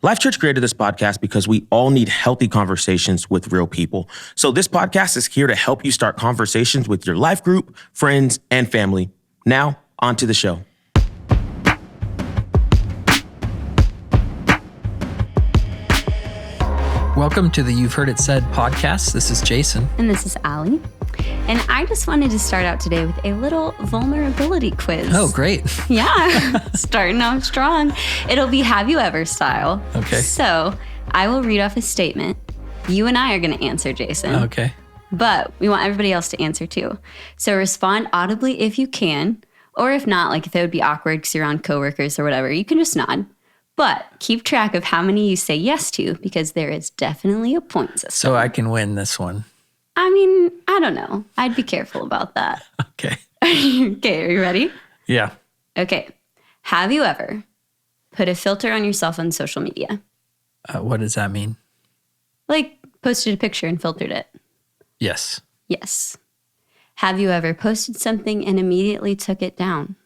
Life.Church created this podcast because we all need healthy conversations with real people. So this podcast is here to help you start conversations with your life group, friends, and family. Now, on to the show. Welcome to the You've Heard It Said podcast. This is Jason. And this is Allie. And I just wanted to start out today with a little vulnerability quiz. Oh, great. Yeah, starting off strong. It'll be Have You Ever style. Okay. So I will read off a statement. You and I are going to answer, Jason. Okay. But we want everybody else to answer too. So respond audibly if you can, or if not, like if it would be awkward because you're on coworkers or whatever, you can just nod. But keep track of how many you say yes to, because there is definitely a point system. So I can win this one. I mean, I don't know. I'd be careful about that. Okay. Okay, are you ready? Yeah. Okay. Have you ever put a filter on yourself on social media? What does that mean? Like posted a picture and filtered it? Yes. Yes. Have you ever posted something and immediately took it down?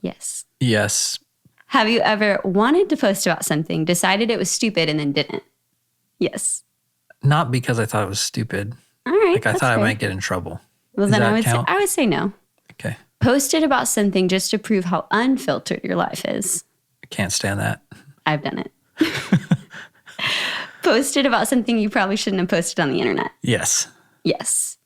Yes. Yes. Have you ever wanted to post about something, decided it was stupid, and then didn't? Yes. Not because I thought it was stupid. All right. Like I thought I might get in trouble. Well, Does then that I would say no. Okay. Posted about something just to prove how unfiltered your life is. I can't stand that. I've done it. Posted about something you probably shouldn't have posted on the internet. Yes. Yes.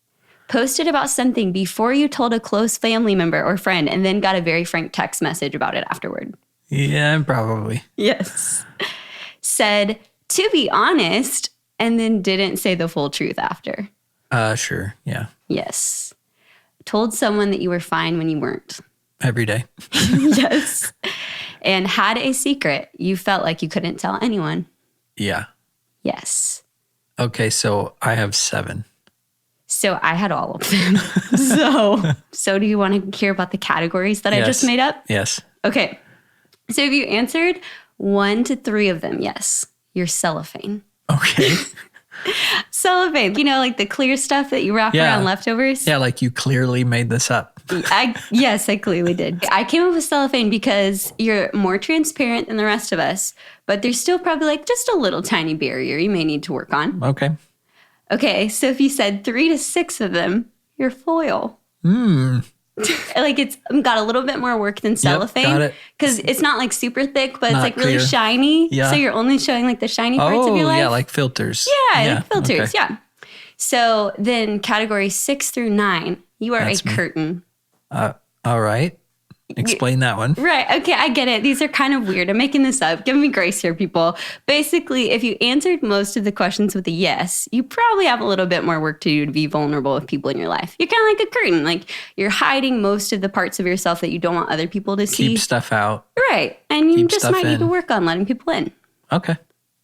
Posted about something before you told a close family member or friend and then got a very frank text message about it afterward. Yeah, probably. Yes. Said, to be honest, and then didn't say the full truth after. Sure. Yeah. Yes. Told someone that you were fine when you weren't. Every day. Yes. And had a secret you felt like you couldn't tell anyone. Yeah. Yes. Okay, so I have 7. So I had all of them. So do you want to hear about the categories that I just made up? Yes. Okay. So if you answered 1 to 3 of them, yes, you're cellophane. Okay. Cellophane, you know, like the clear stuff that you wrap around leftovers? Yeah, like you clearly made this up. Yes, I clearly did. I came up with cellophane because you're more transparent than the rest of us, but there's still probably like just a little tiny barrier you may need to work on. Okay. Okay, so if you said 3 to 6 of them, you're foil. Like it's got a little bit more work than cellophane. Got it. Because it's not like super thick, but Not it's like really clear. shiny. Yeah. So you're only showing like the shiny parts of your life. Yeah, like filters. Yeah, like filters, okay. yeah. So then category 6 through 9, you are That's a curtain. All right. Explain that one. Right. Okay, I get it. These are kind of weird. I'm making this up. Give me grace here, people. Basically, if you answered most of the questions with a yes, you probably have a little bit more work to do to be vulnerable with people in your life. You're kind of like a curtain. Like you're hiding most of the parts of yourself that you don't want other people to see. Keep stuff out. Right. And you Keep just stuff might need to in. work on letting people in. Okay.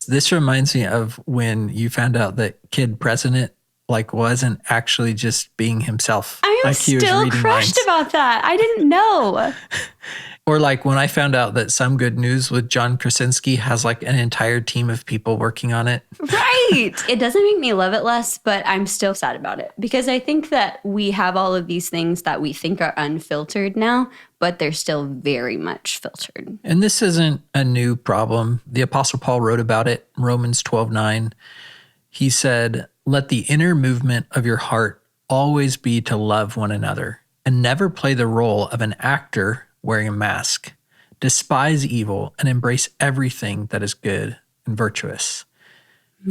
This reminds me of when you found out that kid president wasn't actually just being himself. I am like he was still reading crushed lines. about that. I didn't know. Or like when I found out that Some Good News with John Krasinski has like an entire team of people working on it. Right. It doesn't make me love it less, but I'm still sad about it because I think that we have all of these things that we think are unfiltered now, but they're still very much filtered. And this isn't a new problem. The Apostle Paul wrote about it, Romans 12:9. He said, "Let the inner movement of your heart always be to love one another and never play the role of an actor wearing a mask. Despise evil and embrace everything that is good and virtuous."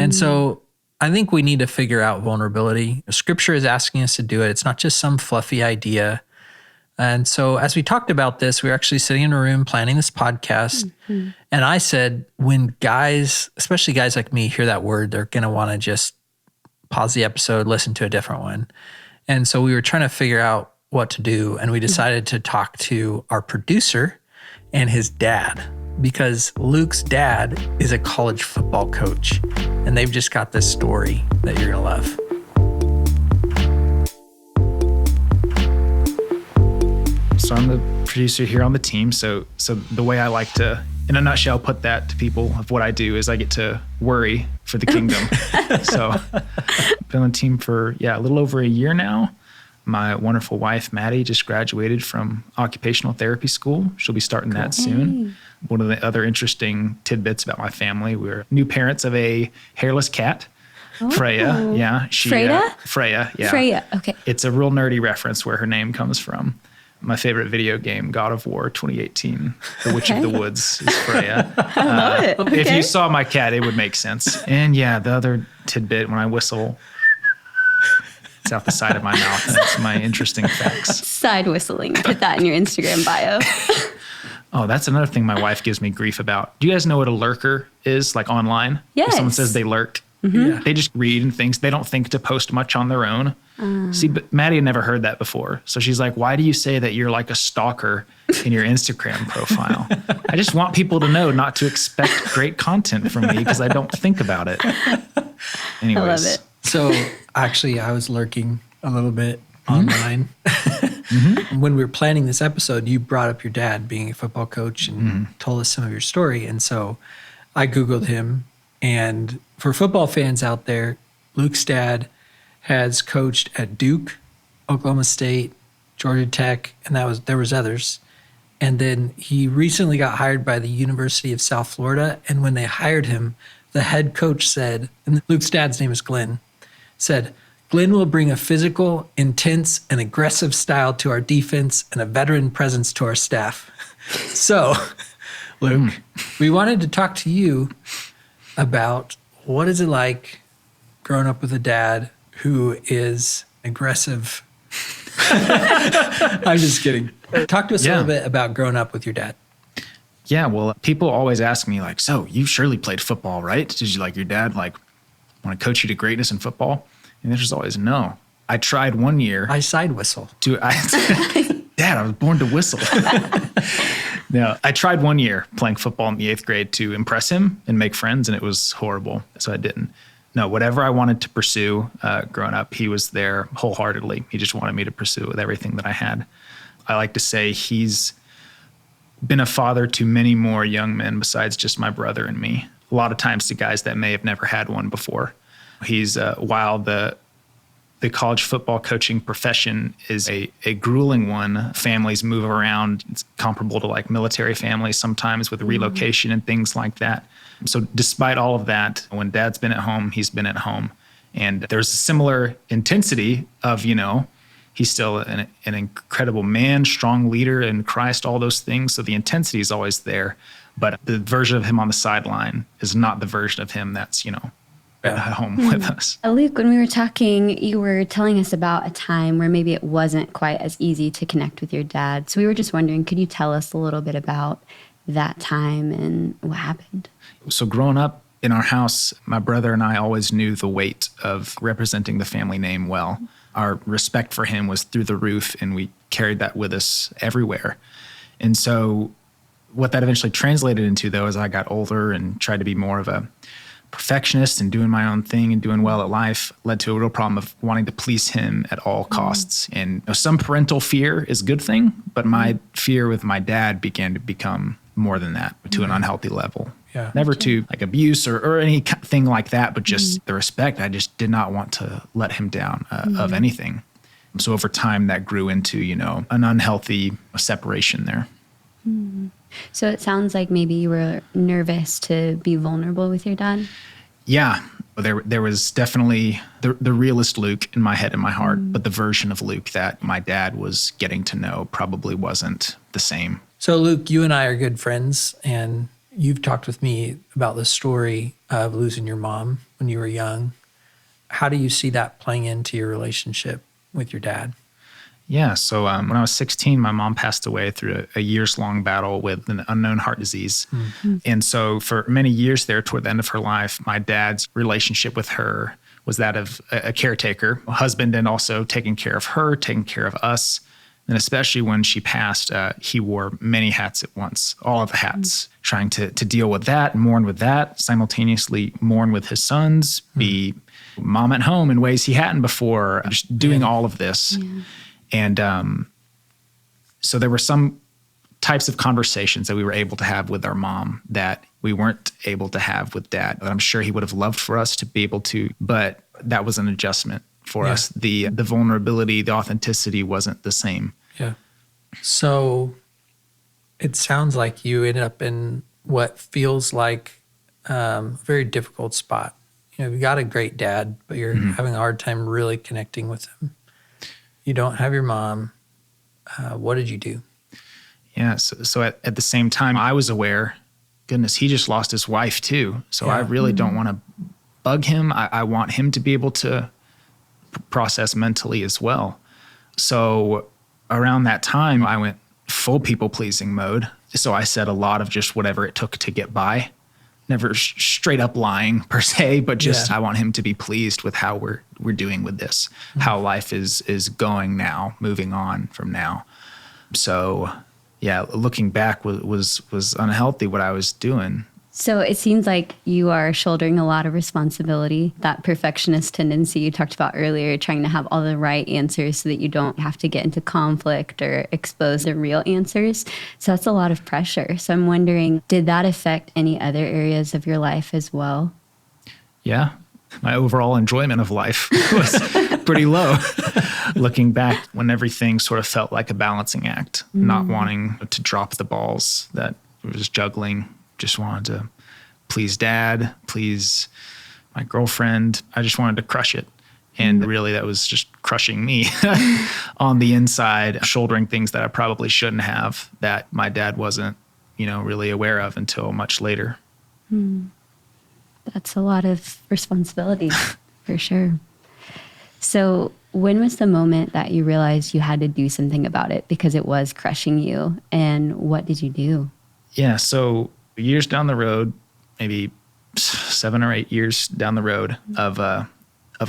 And so I think we need to figure out vulnerability. Scripture is asking us to do it. It's not just some fluffy idea. And so as we talked about this, we were actually sitting in a room planning this podcast. Mm-hmm. And I said, when guys, especially guys like me, hear that word, they're going to want to just pause the episode, listen to a different one. And so we were trying to figure out what to do. And we decided to talk to our producer and his dad, because Luke's dad is a college football coach. And they've just got this story that you're going to love. So I'm the producer here on the team. So the way I like to, in a nutshell, put that to people of what I do is I get to worry for the kingdom. So I've been on the team for, a little over a year now. My wonderful wife, Maddie, just graduated from occupational therapy school. She'll be starting that soon. One of the other interesting tidbits about my family, we're new parents of a hairless cat, Freya. Yeah. Freya, yeah. Freya, okay. It's a real nerdy reference where her name comes from. My favorite video game, God of War 2018, The Witch of the Woods is Freya. I love it. Okay. If you saw my cat, it would make sense. And yeah, the other tidbit, when I whistle, it's out the side of my mouth. That's my interesting facts. Side whistling. Put that in your Instagram bio. Oh, that's another thing my wife gives me grief about. Do you guys know what a lurker is, like online? Yes. If someone says they lurk, they just read and things. They don't think to post much on their own. See, but Maddie had never heard that before. So she's like, why do you say that you're like a stalker in your Instagram profile? I just want people to know not to expect great content from me because I don't think about it. Anyways. I love it. So actually, I was lurking a little bit online. When we were planning this episode, you brought up your dad being a football coach and told us some of your story. And so I Googled him. And for football fans out there, Luke's dad has coached at Duke, Oklahoma State, Georgia Tech, and there was others. And then he recently got hired by the University of South Florida. And when they hired him, the head coach said, and Luke's dad's name is Glenn, said, Glenn will bring a physical, intense, and aggressive style to our defense and a veteran presence to our staff. So, Luke, we wanted to talk to you about what is it like growing up with a dad who is aggressive. I'm just kidding. Talk to us a little bit about growing up with your dad. Yeah, well, people always ask me like, so you surely played football, right? Did you like your dad like want to coach you to greatness in football? And there's always no. I tried one year. I side whistle. Dad, I was born to whistle. No, I tried one year playing football in the 8th grade to impress him and make friends, and it was horrible. So I didn't. No, whatever I wanted to pursue growing up, he was there wholeheartedly. He just wanted me to pursue it with everything that I had. I like to say he's been a father to many more young men besides just my brother and me. A lot of times to guys that may have never had one before. He's while the college football coaching profession is a grueling one. Families move around. It's comparable to like military families sometimes with relocation and things like that. So despite all of that, when Dad's been at home, he's been at home. And there's a similar intensity of, he's still an incredible man, strong leader in Christ, all those things. So the intensity is always there. But the version of him on the sideline is not the version of him that's, at home with us. Luke, when we were talking, you were telling us about a time where maybe it wasn't quite as easy to connect with your dad. So we were just wondering, could you tell us a little bit about that time and what happened? So growing up in our house, my brother and I always knew the weight of representing the family name well. Our respect for him was through the roof, and we carried that with us everywhere. And so what that eventually translated into, though, as I got older and tried to be more of a perfectionist and doing my own thing and doing well at life, led to a real problem of wanting to please him at all costs. And some parental fear is a good thing, but my fear with my dad began to become more than that, to an unhealthy level. Yeah. Never to like abuse or anything like that, but just the respect. I just did not want to let him down of anything. So over time that grew into, an unhealthy separation there. So it sounds like maybe you were nervous to be vulnerable with your dad. Yeah, there was definitely the realist Luke in my head and my heart, but the version of Luke that my dad was getting to know probably wasn't the same. So Luke, you and I are good friends, and you've talked with me about the story of losing your mom when you were young. How do you see that playing into your relationship with your dad? Yeah, so when I was 16, my mom passed away through a years-long battle with an unknown heart disease. And so for many years there, toward the end of her life, my dad's relationship with her was that of a caretaker, a husband, and also taking care of her, taking care of us. And especially when she passed, he wore many hats at once, all of the hats, trying to deal with that, mourn with that, simultaneously mourn with his sons, be mom at home in ways he hadn't before, just doing all of this. And so there were some types of conversations that we were able to have with our mom that we weren't able to have with dad. That I'm sure he would have loved for us to be able to, but that was an adjustment for us. The vulnerability, the authenticity wasn't the same. Yeah. So it sounds like you ended up in what feels like a very difficult spot. You got a great dad, but you're having a hard time really connecting with him. You don't have your mom. What did you do? Yeah. So at the same time, I was aware, goodness, he just lost his wife too. So I really don't want to bug him. I want him to be able to process mentally as well. So around that time, I went full people-pleasing mode. So I said a lot of just whatever it took to get by. Never straight up lying per se, but just I want him to be pleased with how we're doing with this, how life is going now, moving on from now. So yeah, looking back was unhealthy what I was doing. So it seems like you are shouldering a lot of responsibility, that perfectionist tendency you talked about earlier, trying to have all the right answers so that you don't have to get into conflict or expose the real answers. So that's a lot of pressure. So I'm wondering, did that affect any other areas of your life as well? Yeah. My overall enjoyment of life was pretty low. Looking back, when everything sort of felt like a balancing act, not wanting to drop the balls that was juggling. Just wanted to please dad, please my girlfriend. I just wanted to crush it. And really that was just crushing me on the inside, shouldering things that I probably shouldn't have, that my dad wasn't, really aware of until much later. That's a lot of responsibility for sure. So when was the moment that you realized you had to do something about it because it was crushing you? And what did you do? Yeah, so years down the road, maybe 7 or 8 years down the road of a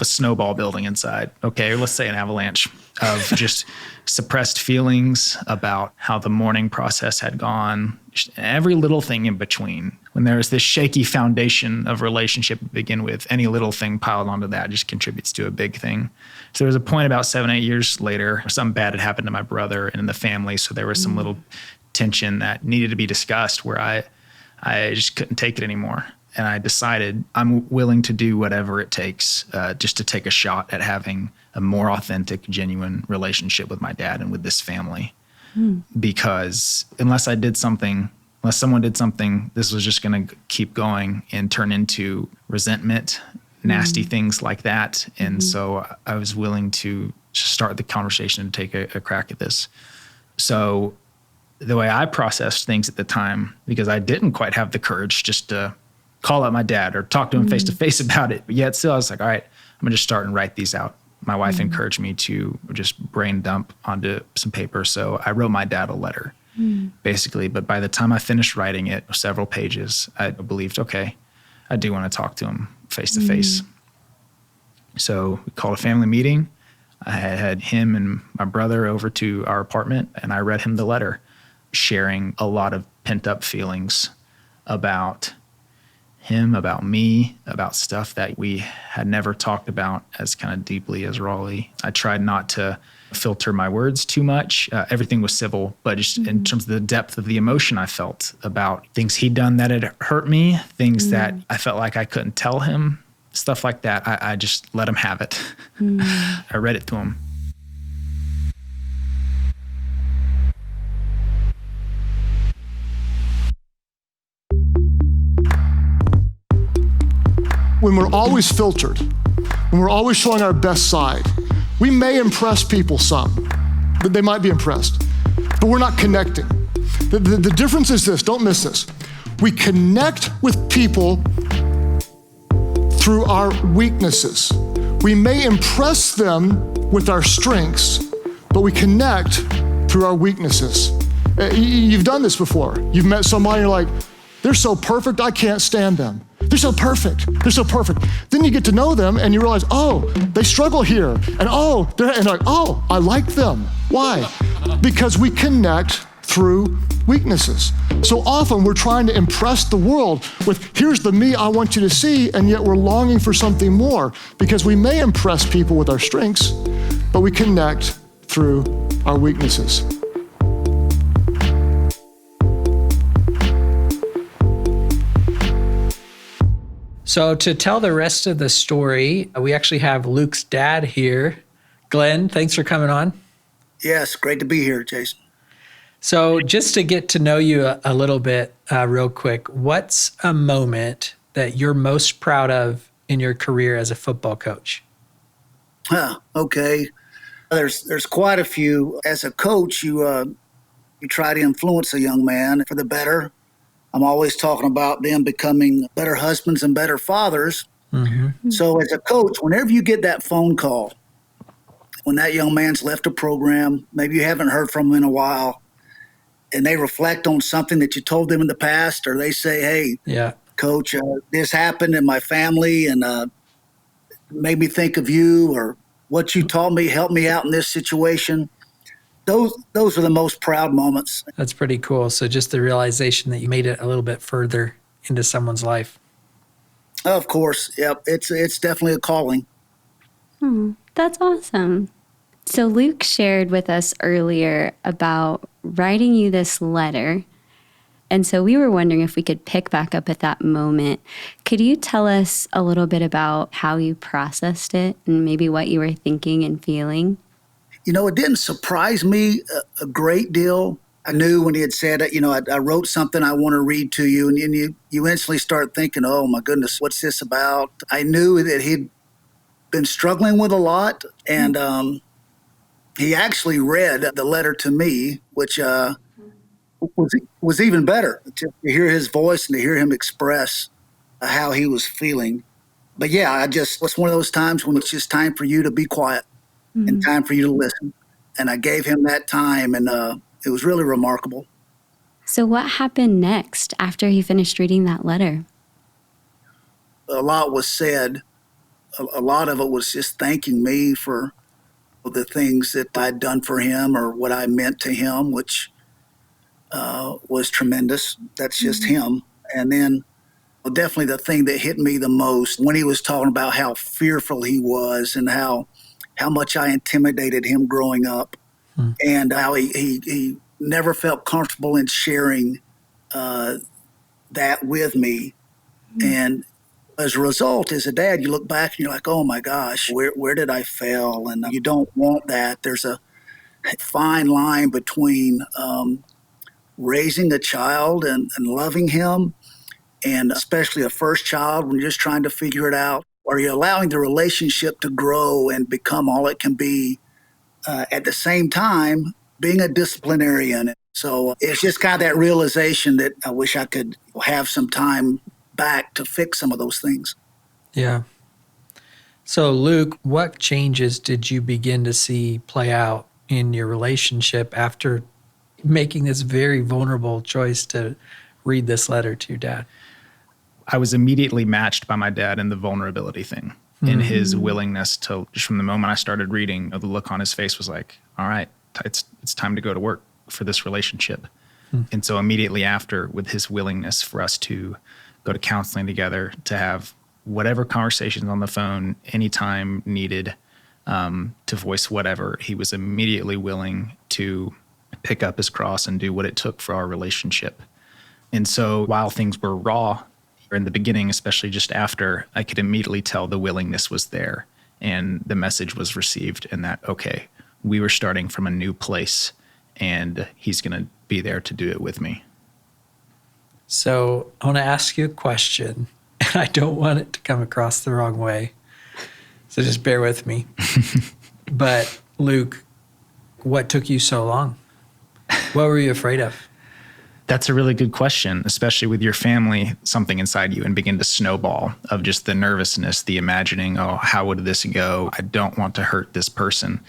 snowball building inside. Okay, or let's say an avalanche of just suppressed feelings about how the mourning process had gone, just every little thing in between. When there's this shaky foundation of relationship to begin with, any little thing piled onto that just contributes to a big thing. So there was a point about 7, 8 years later, something bad had happened to my brother and in the family. So there was some little tension that needed to be discussed where I just couldn't take it anymore. And I decided I'm willing to do whatever it takes just to take a shot at having a more authentic, genuine relationship with my dad and with this family. Because unless someone did something, this was just going to keep going and turn into resentment, nasty things like that. And so I was willing to start the conversation and take a crack at this. So the way I processed things at the time, because I didn't quite have the courage just to call out my dad or talk to him face to face about it. But yet still I was like, all right, I'm gonna just start and write these out. My wife encouraged me to just brain dump onto some paper. So I wrote my dad a letter basically. But by the time I finished writing it, several pages, I believed, okay, I do want to talk to him face to face. So we called a family meeting. I had him and my brother over to our apartment and I read him the letter, sharing a lot of pent up feelings about him, about me, about stuff that we had never talked about as kind of deeply as Raleigh. I tried not to filter my words too much. Everything was civil, but just in terms of the depth of the emotion I felt about things he'd done that had hurt me, things that I felt like I couldn't tell him, stuff like that. I just let him have it. I read it to him. When we're always filtered, when we're always showing our best side, we may impress people some, but they might be impressed, but we're not connecting. The difference is this, don't miss this. We connect with people through our weaknesses. We may impress them with our strengths, but we connect through our weaknesses. You've done this before. You've met somebody, you're like, they're so perfect, I can't stand them. They're so perfect. They're so perfect. Then you get to know them and you realize, oh, they struggle here. And like, oh, I like them. Why? Because we connect through weaknesses. So often we're trying to impress the world with, here's the me I want you to see, and yet we're longing for something more because we may impress people with our strengths, but we connect through our weaknesses. So to tell the rest of the story, we actually have Luke's dad here. Glenn, thanks for coming on. Yes, great to be here, Jason. So just to get to know you a little bit real quick, what's a moment that you're most proud of in your career as a football coach? Okay. There's quite a few. As a coach, you try to influence a young man for the better. I'm always talking about them becoming better husbands and better fathers. Mm-hmm. So as a coach, whenever you get that phone call, when that young man's left a program, maybe you haven't heard from him in a while, and they reflect on something that you told them in the past, or they say, hey, Yeah. Coach, this happened in my family and made me think of you, or what you taught me helped me out in this situation. Those are the most proud moments. That's pretty cool. So just the realization that you made it a little bit further into someone's life. Of course, yep. It's definitely a calling. That's awesome. So Luke shared with us earlier about writing you this letter. And so we were wondering if we could pick back up at that moment. Could you tell us a little bit about how you processed it and maybe what you were thinking and feeling? You know, it didn't surprise me a great deal. I knew when he had said, I wrote something I want to read to you, and you instantly start thinking, oh my goodness, what's this about? I knew that he'd been struggling with a lot, and he actually read the letter to me, which was even better to hear his voice and to hear him express how he was feeling. But yeah, it's one of those times when it's just time for you to be quiet and time for you to listen. And I gave him that time, and it was really remarkable. So what happened next after he finished reading that letter? A lot was said. A lot of it was just thanking me for the things that I'd done for him or what I meant to him, which was tremendous. That's just him. And then definitely the thing that hit me the most when he was talking about how fearful he was and how much I intimidated him growing up, and how he never felt comfortable in sharing that with me. And as a result, as a dad, you look back and you're like, oh my gosh, where did I fail? And you don't want that. There's a fine line between raising a child and loving him, and especially a first child when you're just trying to figure it out. Are you allowing the relationship to grow and become all it can be at the same time being a disciplinarian? So it's just kind of that realization that I wish I could have some time back to fix some of those things. Yeah. So Luke, what changes did you begin to see play out in your relationship after making this very vulnerable choice to read this letter to your dad? I was immediately matched by my dad in the vulnerability thing, in his willingness to, just from the moment I started reading, the look on his face was like, all right, it's time to go to work for this relationship. And so immediately after, with his willingness for us to go to counseling together, to have whatever conversations on the phone, anytime needed, to voice whatever, he was immediately willing to pick up his cross and do what it took for our relationship. And so while things were raw in the beginning, especially just after, I could immediately tell the willingness was there and the message was received, and that, okay, we were starting from a new place and he's going to be there to do it with me. So I want to ask you a question, and I don't want it to come across the wrong way. So just bear with me. But Luke, what took you so long? What were you afraid of? That's a really good question, especially with your family, something inside you and begin to snowball of just the nervousness, the imagining, oh, how would this go? I don't want to hurt this person.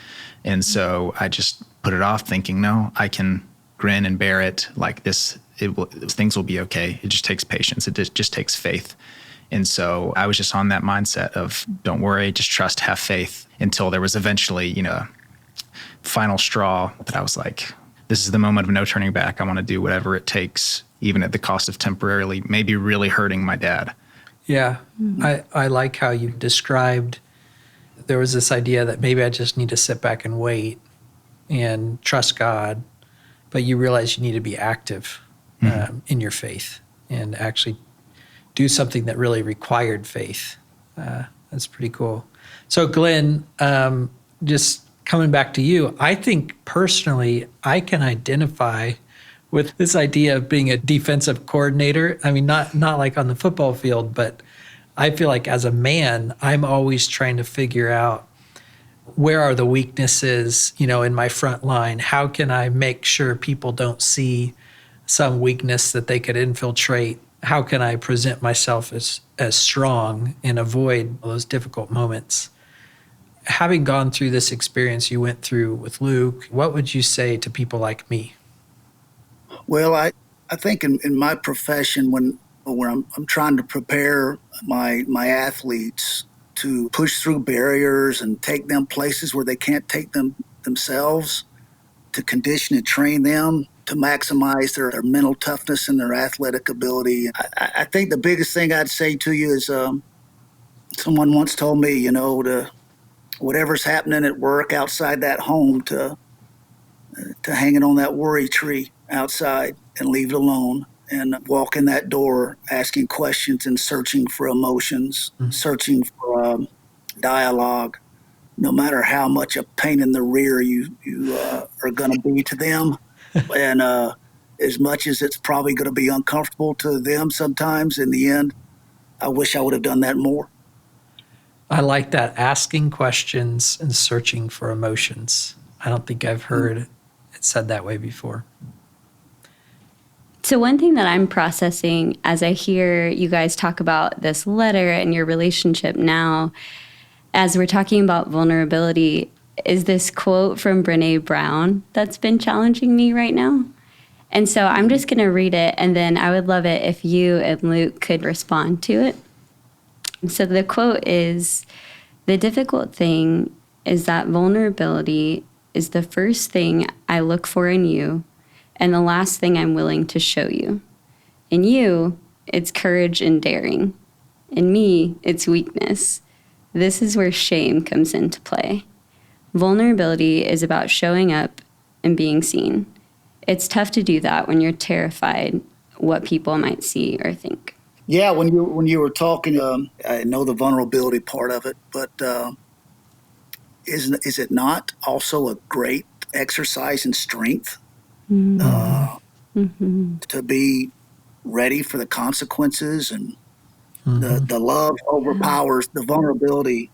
And so I just put it off thinking, no, I can grin and bear it like this. Things will be okay. It just takes patience. It just takes faith. And so I was just on that mindset of don't worry, just trust, have faith, until there was eventually, a final straw that I was like, this is the moment of no turning back. I want to do whatever it takes, even at the cost of temporarily maybe really hurting my dad. Yeah. I like how you described there was this idea that maybe I just need to sit back and wait and trust God, but you realize you need to be active in your faith and actually do something that really required faith. That's pretty cool. So Glenn, just coming back to you, I think personally, I can identify with this idea of being a defensive coordinator. I mean, not like on the football field, but I feel like as a man, I'm always trying to figure out where are the weaknesses, in my front line? How can I make sure people don't see some weakness that they could infiltrate? How can I present myself as strong and avoid those difficult moments? Having gone through this experience you went through with Luke, what would you say to people like me? Well, I think in my profession, when I'm trying to prepare my athletes to push through barriers and take them places where they can't take them themselves, to condition and train them to maximize their mental toughness and their athletic ability. I think the biggest thing I'd say to you is someone once told me, to whatever's happening at work outside that home, to hang it on that worry tree outside and leave it alone and walk in that door asking questions and searching for emotions, searching for dialogue, no matter how much a pain in the rear you are going to be to them. And as much as it's probably going to be uncomfortable to them sometimes, in the end, I wish I would have done that more. I like that, asking questions and searching for emotions. I don't think I've heard it said that way before. So one thing that I'm processing as I hear you guys talk about this letter and your relationship now, as we're talking about vulnerability, is this quote from Brené Brown that's been challenging me right now. And so I'm just going to read it, and then I would love it if you and Luke could respond to it. So the quote is, "The difficult thing is that vulnerability is the first thing I look for in you and the last thing I'm willing to show you. In you, it's courage and daring. In me, it's weakness. This is where shame comes into play. Vulnerability is about showing up and being seen. It's tough to do that when you're terrified what people might see or think." Yeah, when you were talking, I know the vulnerability part of it, but is it not also a great exercise in strength? To be ready for the consequences, and the love overpowers the vulnerability,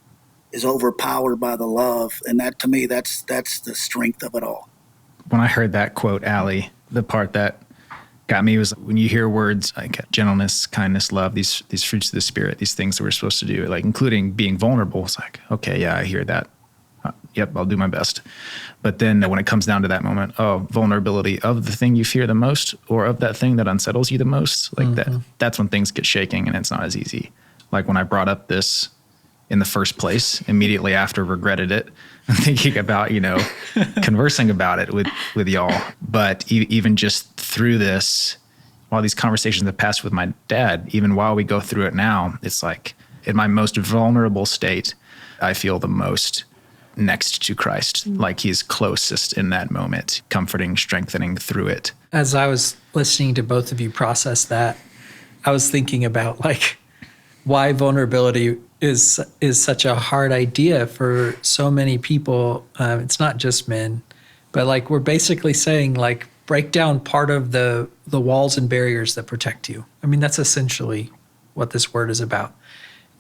is overpowered by the love, and that, to me, that's the strength of it all. When I heard that quote, Allie, the part that got me was when you hear words like gentleness, kindness, love, these fruits of the Spirit, these things that we're supposed to do, like including being vulnerable. It's like, okay, yeah, I hear that. Yep, I'll do my best. But then when it comes down to that moment, vulnerability of the thing you fear the most, or of that thing that unsettles you the most, like that's when things get shaking and it's not as easy. Like when I brought up this in the first place, immediately after regretted it, and thinking about, conversing about it with y'all. But even just through this, while these conversations have passed with my dad, even while we go through it now, it's like in my most vulnerable state, I feel the most next to Christ, like he's closest in that moment, comforting, strengthening through it. As I was listening to both of you process that, I was thinking about why vulnerability is such a hard idea for so many people. It's not just men, but we're basically saying break down part of the walls and barriers that protect you. I mean, that's essentially what this word is about.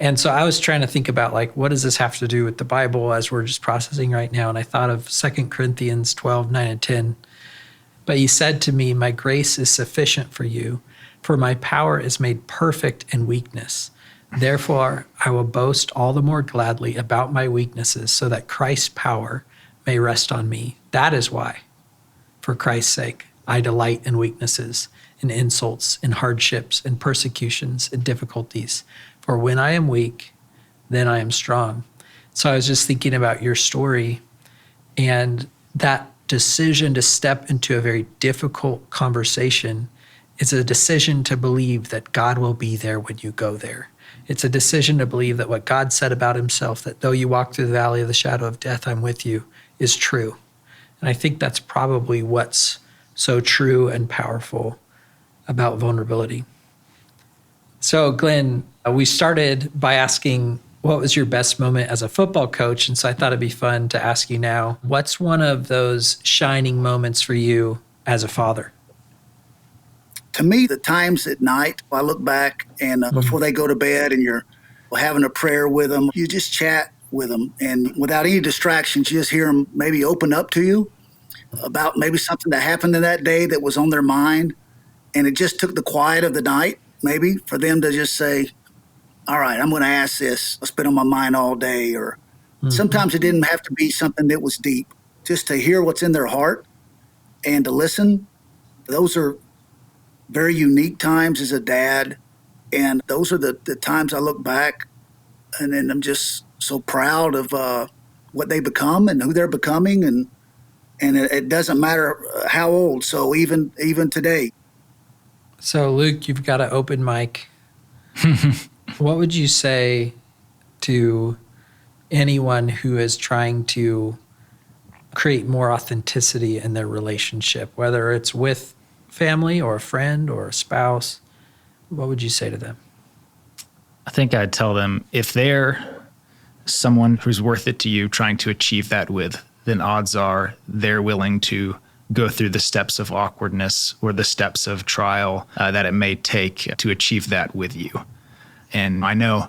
And so I was trying to think about what does this have to do with the Bible as we're just processing right now. And I thought of 2 Corinthians 12, 9 and 10. "But he said to me, my grace is sufficient for you, for my power is made perfect in weakness. Therefore, I will boast all the more gladly about my weaknesses, so that Christ's power may rest on me. That is why, for Christ's sake, I delight in weaknesses, in insults, in hardships, in persecutions, in difficulties. For when I am weak, then I am strong." So I was just thinking about your story and that decision to step into a very difficult conversation. It's a decision to believe that God will be there when you go there. It's a decision to believe that what God said about himself, that though you walk through the valley of the shadow of death, I'm with you, is true. And I think that's probably what's so true and powerful about vulnerability. So, Glenn, we started by asking, what was your best moment as a football coach? And so I thought it'd be fun to ask you now, what's one of those shining moments for you as a father? To me, the times at night, I look back and before they go to bed and you're having a prayer with them, you just chat with them. And without any distractions, you just hear them maybe open up to you about maybe something that happened in that day that was on their mind. And it just took the quiet of the night, maybe, for them to just say, all right, I'm going to ask this. It's been on my mind all day. Or sometimes it didn't have to be something that was deep. Just to hear what's in their heart and to listen. Those are very unique times as a dad. And those are the times I look back and then I'm just so proud of what they become and who they're becoming. And it doesn't matter how old. So even today. So, Luke, you've got an open mic. What would you say to anyone who is trying to create more authenticity in their relationship, whether it's with family or a friend or a spouse? What would you say to them? I think I'd tell them if they're someone who's worth it to you trying to achieve that with, then odds are they're willing to go through the steps of awkwardness or the steps of trial that it may take to achieve that with you. And I know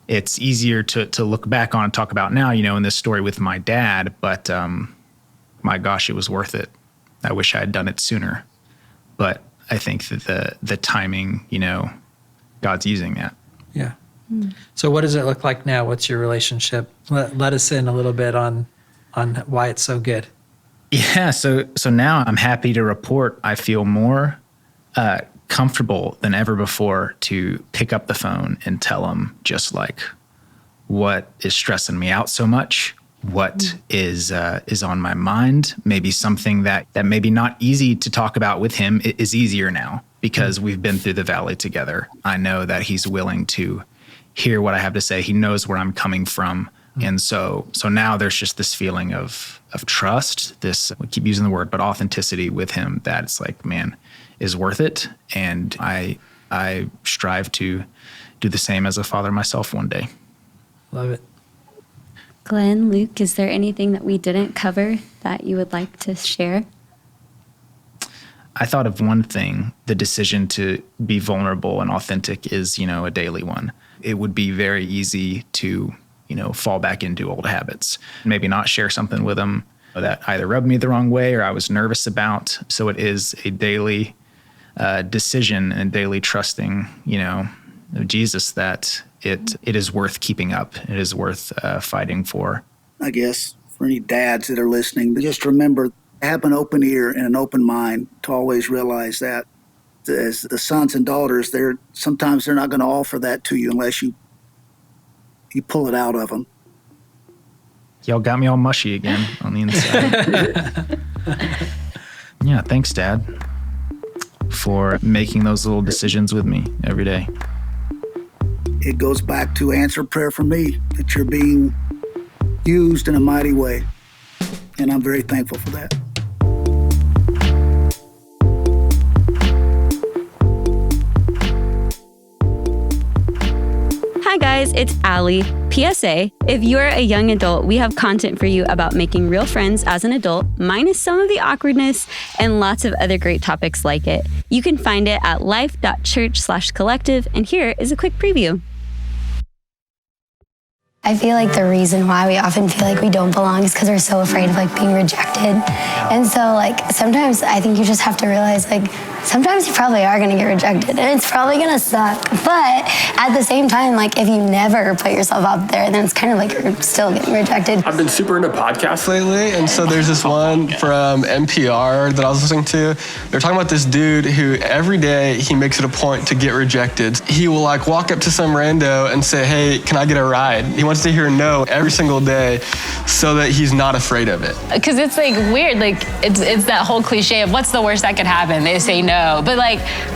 it's easier to look back on and talk about now, in this story with my dad, but my gosh, it was worth it. I wish I had done it sooner. But I think that the timing, God's using that. Yeah. So what does it look like now? What's your relationship? Let us in a little bit on why it's so good. Yeah. So now I'm happy to report I feel more comfortable than ever before to pick up the phone and tell him just like what is stressing me out so much, what is on my mind, maybe something that maybe not easy to talk about with him is easier now because we've been through the valley together. I know that he's willing to hear what I have to say. He knows where I'm coming from. And so now there's just this feeling of trust, this, we keep using the word, but authenticity with him that it's like, man, is worth it. And I strive to do the same as a father myself one day. Love it. Glenn, Luke, is there anything that we didn't cover that you would like to share? I thought of one thing, the decision to be vulnerable and authentic is, a daily one. It would be very easy to, fall back into old habits, maybe not share something with them that either rubbed me the wrong way or I was nervous about. So it is a daily decision and daily trusting, of Jesus that it is worth keeping up. It is worth fighting for. I guess for any dads that are listening, just remember, have an open ear and an open mind to always realize that as the sons and daughters, sometimes they're not going to offer that to you unless you pull it out of them. Y'all got me all mushy again on the inside. Yeah, thanks, Dad, for making those little decisions with me every day. It goes back to answer prayer for me, that you're being used in a mighty way. And I'm very thankful for that. Hi guys, it's Allie. PSA, if you're a young adult, we have content for you about making real friends as an adult, minus some of the awkwardness and lots of other great topics like it. You can find it at Life.Church/collective, and here is a quick preview. I feel like the reason why we often feel like we don't belong is because we're so afraid of being rejected. And so sometimes I think you just have to realize sometimes you probably are going to get rejected and it's probably going to suck. But at the same time, if you never put yourself out there, then it's kind of you're still getting rejected. I've been super into podcasts lately. And so there's this one from NPR that I was listening to. They're talking about this dude who every day he makes it a point to get rejected. He will walk up to some rando and say, hey, can I get a ride? He wants to hear no every single day so that he's not afraid of it. Because it's weird, it's that whole cliche of what's the worst that could happen? They say no. But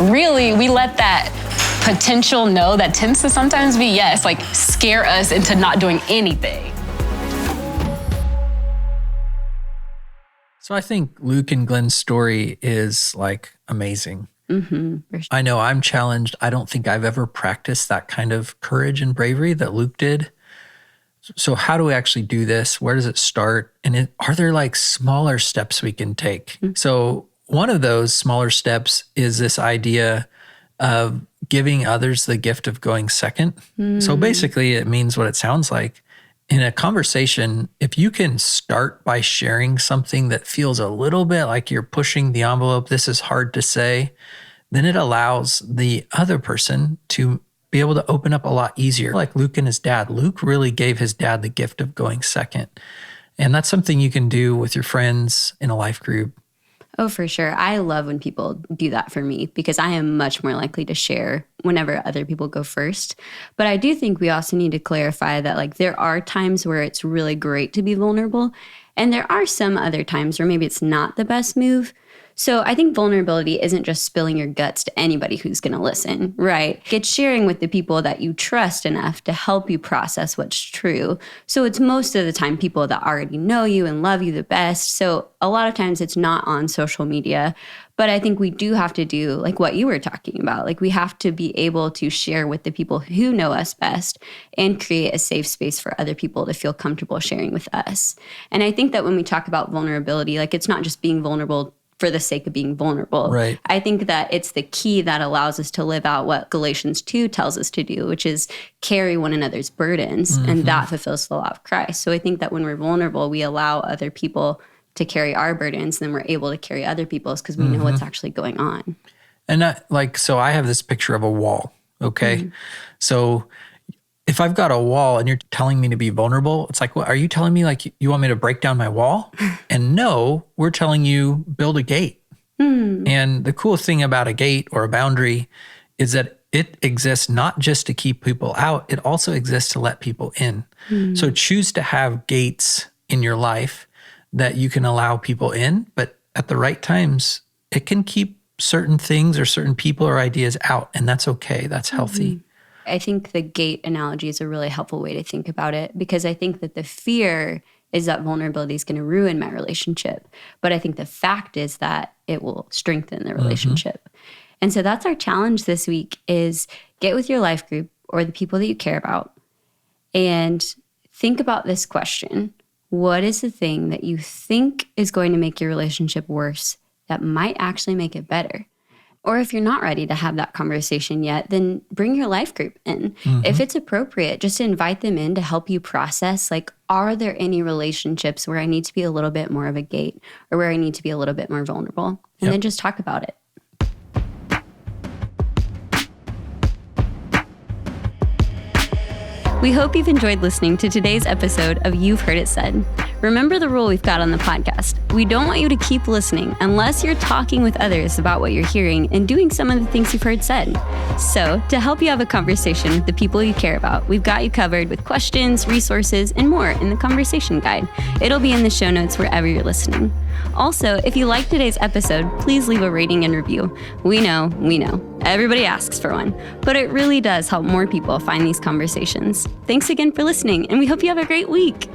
really, we let that potential no that tends to sometimes be yes, scare us into not doing anything. So I think Luke and Glenn's story is amazing. Mm-hmm. For sure. I know I'm challenged. I don't think I've ever practiced that kind of courage and bravery that Luke did. So how do we actually do this? Where does it start? And are there like smaller steps we can take? Mm-hmm. So one of those smaller steps is this idea of giving others the gift of going second. So basically it means what it sounds like. In a conversation, if you can start by sharing something that feels a little bit like you're pushing the envelope, this is hard to say, then it allows the other person to be able to open up a lot easier. Like Luke and his dad. Luke really gave his dad the gift of going second. And that's something you can do with your friends in a life group. Oh, for sure. I love when people do that for me because I am much more likely to share whenever other people go first. But I do think we also need to clarify that like there are times where it's really great to be vulnerable. And there are some other times where maybe it's not the best move. So I think vulnerability isn't just spilling your guts to anybody who's going to listen, right? It's sharing with the people that you trust enough to help you process what's true. So it's most of the time people that already know you and love you the best. So a lot of times it's not on social media. But I think we do have to do like what you were talking about. Like we have to be able to share with the people who know us best and create a safe space for other people to feel comfortable sharing with us. And I think that when we talk about vulnerability, like it's not just being vulnerable for the sake of being vulnerable. Right. I think that it's the key that allows us to live out what Galatians 2 tells us to do, which is carry one another's burdens, and that fulfills the law of Christ. So I think that when we're vulnerable, we allow other people to carry our burdens, then we're able to carry other people's because we know what's actually going on. And so I have this picture of a wall, okay? So if I've got a wall and you're telling me to be vulnerable, it's like, well, are you telling me like you want me to break down my wall? And no, we're telling you build a gate. And the cool thing about a gate or a boundary is that it exists not just to keep people out, it also exists to let people in. So choose to have gates in your life that you can allow people in, but at the right times, it can keep certain things or certain people or ideas out, and that's okay. That's healthy. I think the gate analogy is a really helpful way to think about it because I think that the fear is that vulnerability is going to ruin my relationship. But I think the fact is that it will strengthen the relationship. And so that's our challenge this week is get with your life group or the people that you care about and think about this question. What is the thing that you think is going to make your relationship worse that might actually make it better? Or if you're not ready to have that conversation yet, then bring your life group in. If it's appropriate, just invite them in to help you process, like, are there any relationships where I need to be a little bit more of a gate or where I need to be a little bit more vulnerable? And then just talk about it. We hope you've enjoyed listening to today's episode of You've Heard It Said. Remember the rule we've got on the podcast. We don't want you to keep listening unless you're talking with others about what you're hearing and doing some of the things you've heard said. So, to help you have a conversation with the people you care about, we've got you covered with questions, resources, and more in the conversation guide. It'll be in the show notes wherever you're listening. Also, if you liked today's episode, please leave a rating and review. We know. Everybody asks for one, but it really does help more people find these conversations. Thanks again for listening, and we hope you have a great week.